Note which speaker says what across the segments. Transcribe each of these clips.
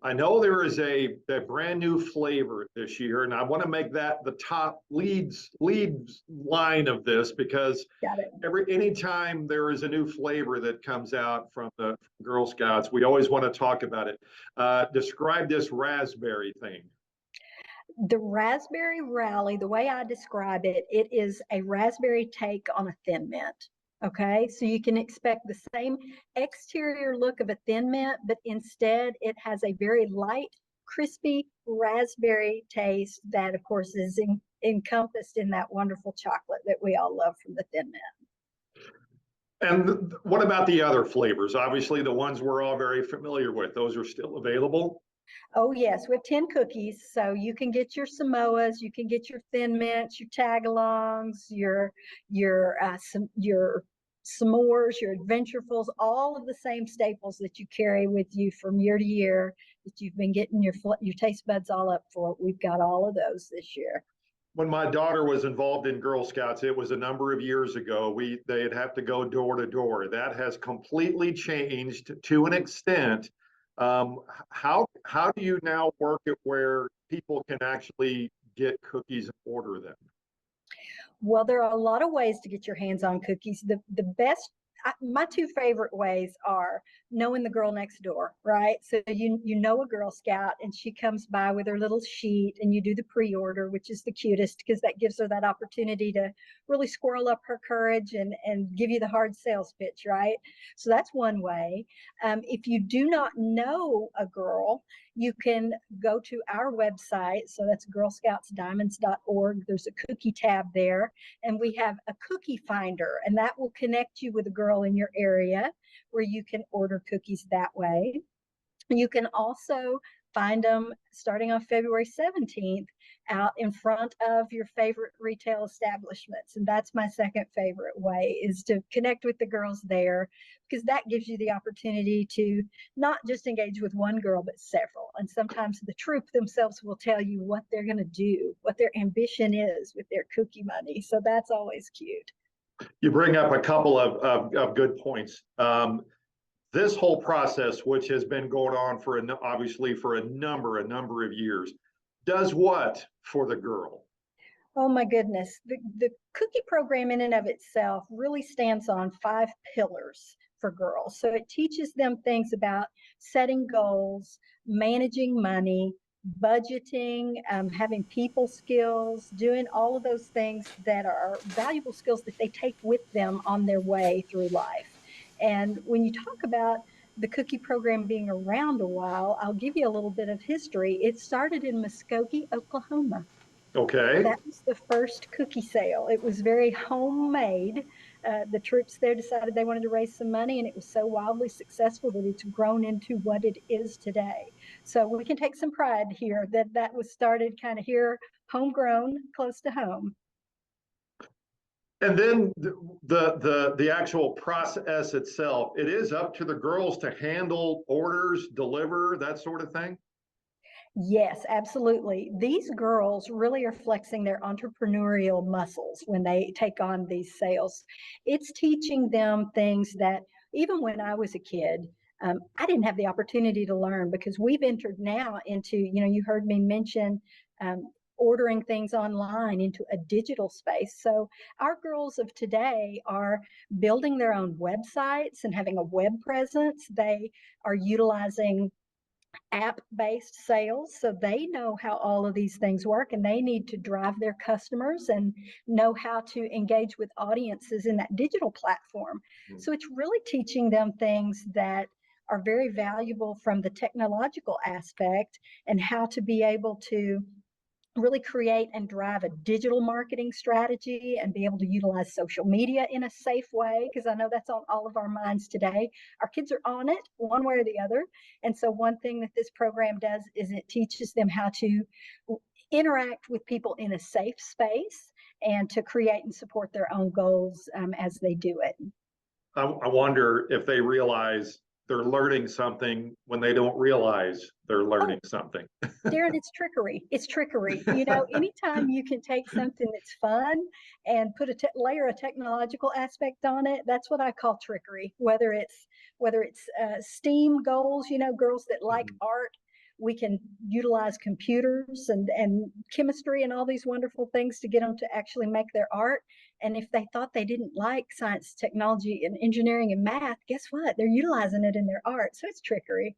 Speaker 1: I know there is a brand new flavor this year, and I want to make that the top leads line of this because
Speaker 2: Got it.
Speaker 1: anytime there is a new flavor that comes out from the Girl Scouts, we always want to talk about it. Describe this raspberry thing.
Speaker 2: The raspberry rally, the way I describe it, it is a raspberry take on a Thin Mint. Okay, so you can expect the same exterior look of a Thin Mint, but instead it has a very light, crispy raspberry taste that, of course, is encompassed in that wonderful chocolate that we all love from the Thin Mint.
Speaker 1: And what about the other flavors? Obviously, the ones we're all very familiar with, those are still available.
Speaker 2: Oh, yes, we have 10 cookies. So you can get your Samoas, you can get your Thin Mints, your Tagalongs, your s'mores, your adventurefuls, all of the same staples that you carry with you from year to year that you've been getting your taste buds all up for. We've got all of those this year.
Speaker 1: When my daughter was involved in Girl Scouts, it was a number of years ago. They'd have to go door to door. That has completely changed to an extent. How do you now work it where people can actually get cookies and order them?
Speaker 2: Well, there are a lot of ways to get your hands on cookies. The best, my two favorite ways are knowing the girl next door, right? So you know a Girl Scout and she comes by with her little sheet and you do the pre-order, which is the cutest because that gives her that opportunity to really squirrel up her courage and give you the hard sales pitch, right? So that's one way. If you do not know a girl, you can go to our website. So that's girlscoutsdiamonds.org. There's a cookie tab there, and we have a cookie finder, and that will connect you with a girl in your area where you can order cookies that way. You can also find them starting on February 17th out in front of your favorite retail establishments. And that's my second favorite way, is to connect with the girls there, because that gives you the opportunity to not just engage with one girl, but several. And sometimes the troop themselves will tell you what they're going to do, what their ambition is with their cookie money. So that's always cute.
Speaker 1: You bring up a couple of good points. This whole process, which has been going on obviously for a number of years, does what for the girl?
Speaker 2: Oh my goodness. The cookie program in and of itself really stands on 5 pillars for girls. So it teaches them things about setting goals, managing money, budgeting, having people skills, doing all of those things that are valuable skills that they take with them on their way through life. And when you talk about the cookie program being around a while, I'll give you a little bit of history. It started in Muskogee, Oklahoma.
Speaker 1: Okay.
Speaker 2: That was the first cookie sale. It was very homemade. The troops there decided they wanted to raise some money, and it was so wildly successful that it's grown into what it is today. So we can take some pride here that was started kind of here, homegrown, close to home.
Speaker 1: And then the actual process itself, it is up to the girls to handle orders, deliver, that sort of thing?
Speaker 2: Yes, absolutely. These girls really are flexing their entrepreneurial muscles when they take on these sales. It's teaching them things that even when I was a kid, I didn't have the opportunity to learn, because we've entered now into, you heard me mention ordering things online, into a digital space. So our girls of today are building their own websites and having a web presence. They are utilizing app-based sales, so they know how all of these things work, and they need to drive their customers and know how to engage with audiences in that digital platform. So it's really teaching them things that are very valuable from the technological aspect, and how to be able to really create and drive a digital marketing strategy and be able to utilize social media in a safe way, because I know that's on all of our minds today. Our kids are on it one way or the other. And so one thing that this program does is it teaches them how to interact with people in a safe space and to create and support their own goals as they do it.
Speaker 1: I wonder if they realize they're learning something when they don't realize they're learning something.
Speaker 2: Daren, it's trickery. It's trickery. Anytime you can take something that's fun and put layer a technological aspect on it, that's what I call trickery. Whether it's STEAM goals, girls that like art, We can utilize computers and chemistry and all these wonderful things to get them to actually make their art. And if they thought they didn't like science, technology, and engineering and math, guess what? They're utilizing it in their art. So it's trickery.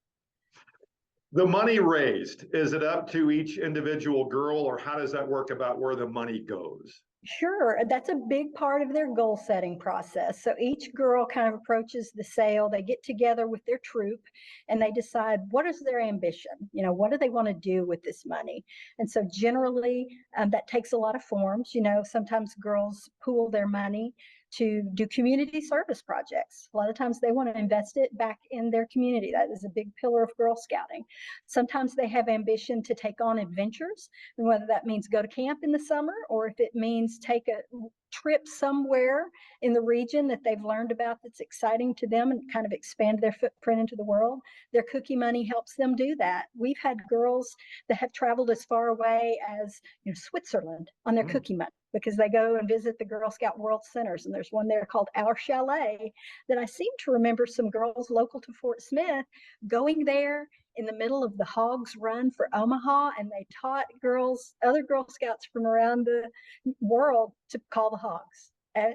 Speaker 1: The money raised, is it up to each individual girl, or how does that work about where the money goes?
Speaker 2: Sure, that's a big part of their goal setting process. So each girl kind of approaches the sale. They get together with their troop and they decide what is their ambition. What do they want to do with this money? And so generally, that takes a lot of forms. Sometimes girls pool their money to do community service projects. A lot of times they want to invest it back in their community. That is a big pillar of Girl Scouting. Sometimes they have ambition to take on adventures, and whether that means go to camp in the summer or if it means take a trip somewhere in the region that they've learned about that's exciting to them and kind of expand their footprint into the world. Their cookie money helps them do that. We've had girls that have traveled as far away as Switzerland on their cookie money because they go and visit the Girl Scout World Centers. And there's one there called Our Chalet that I seem to remember some girls local to Fort Smith going there in the middle of the Hogs Run for Omaha, and they taught other Girl Scouts from around the world to call the hogs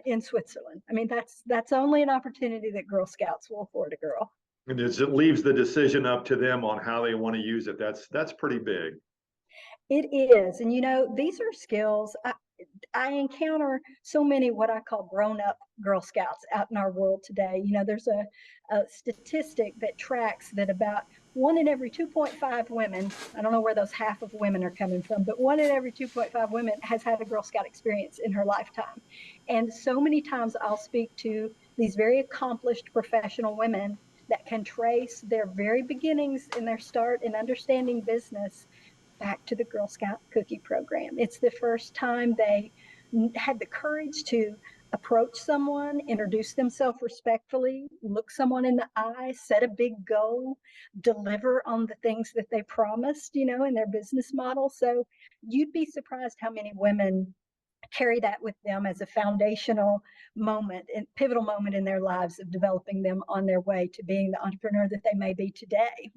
Speaker 2: in Switzerland. I mean, that's only an opportunity that Girl Scouts will afford a girl.
Speaker 1: And it leaves the decision up to them on how they want to use it. That's pretty big.
Speaker 2: It is. And these are skills. I encounter so many what I call grown-up Girl Scouts out in our world today. There's a statistic that tracks that about 1 in every 2.5 women, I don't know where those half of women are coming from, but 1 in every 2.5 women has had a Girl Scout experience in her lifetime. And so many times I'll speak to these very accomplished professional women that can trace their very beginnings in their start in understanding business back to the Girl Scout cookie program. It's the first time they had the courage to approach someone, introduce themselves respectfully, look someone in the eye, set a big goal, deliver on the things that they promised, in their business model. So you'd be surprised how many women carry that with them as a foundational moment and pivotal moment in their lives of developing them on their way to being the entrepreneur that they may be today.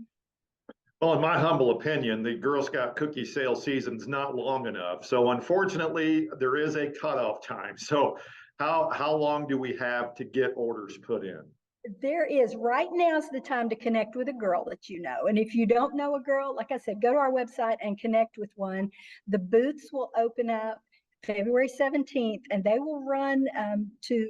Speaker 1: Well, in my humble opinion, the Girl Scout cookie sale season's not long enough. So unfortunately, there is a cutoff time. So how long do we have to get orders put in?
Speaker 2: There is. Right now is the time to connect with a girl that you know. And if you don't know a girl, like I said, go to our website and connect with one. The booths will open up February 17th, and they will run to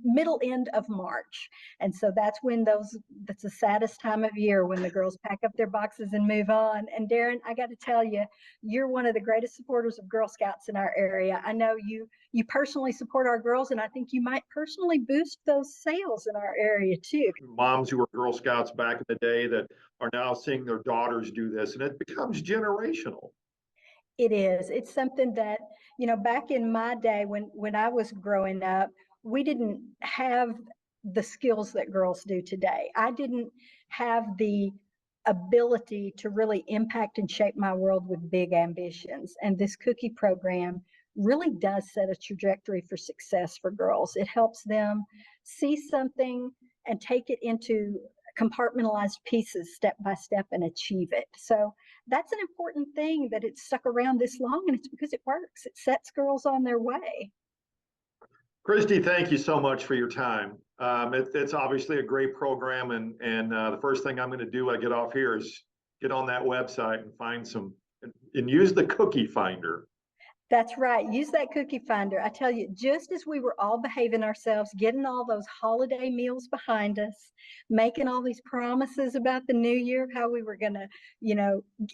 Speaker 2: middle end of March. And so that's the saddest time of year when the girls pack up their boxes and move on. And Daren, I got to tell you, you're one of the greatest supporters of Girl Scouts in our area. I know you personally support our girls, and I think you might personally boost those sales in our area too.
Speaker 1: Moms who were Girl Scouts back in the day that are now seeing their daughters do this, and it becomes generational.
Speaker 2: It is. It's something that, back in my day when I was growing up, we didn't have the skills that girls do today. I didn't have the ability to really impact and shape my world with big ambitions. And this cookie program really does set a trajectory for success for girls. It helps them see something and take it into compartmentalized pieces step by step and achieve it. So that's an important thing that it's stuck around this long, and it's because it works. It sets girls on their way.
Speaker 1: Christy, thank you so much for your time. It's obviously a great program, and the first thing I'm going to do when I get off here is get on that website and find some and use the cookie finder.
Speaker 2: That's right. Use that cookie finder. I tell you, just as we were all behaving ourselves, getting all those holiday meals behind us, making all these promises about the new year, how we were going to,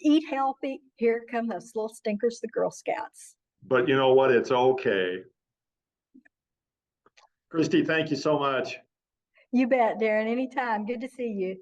Speaker 2: eat healthy, here come those little stinkers, the Girl Scouts.
Speaker 1: But you know what? It's okay. Christy, thank you so much.
Speaker 2: You bet, Daren. Anytime. Good to see you.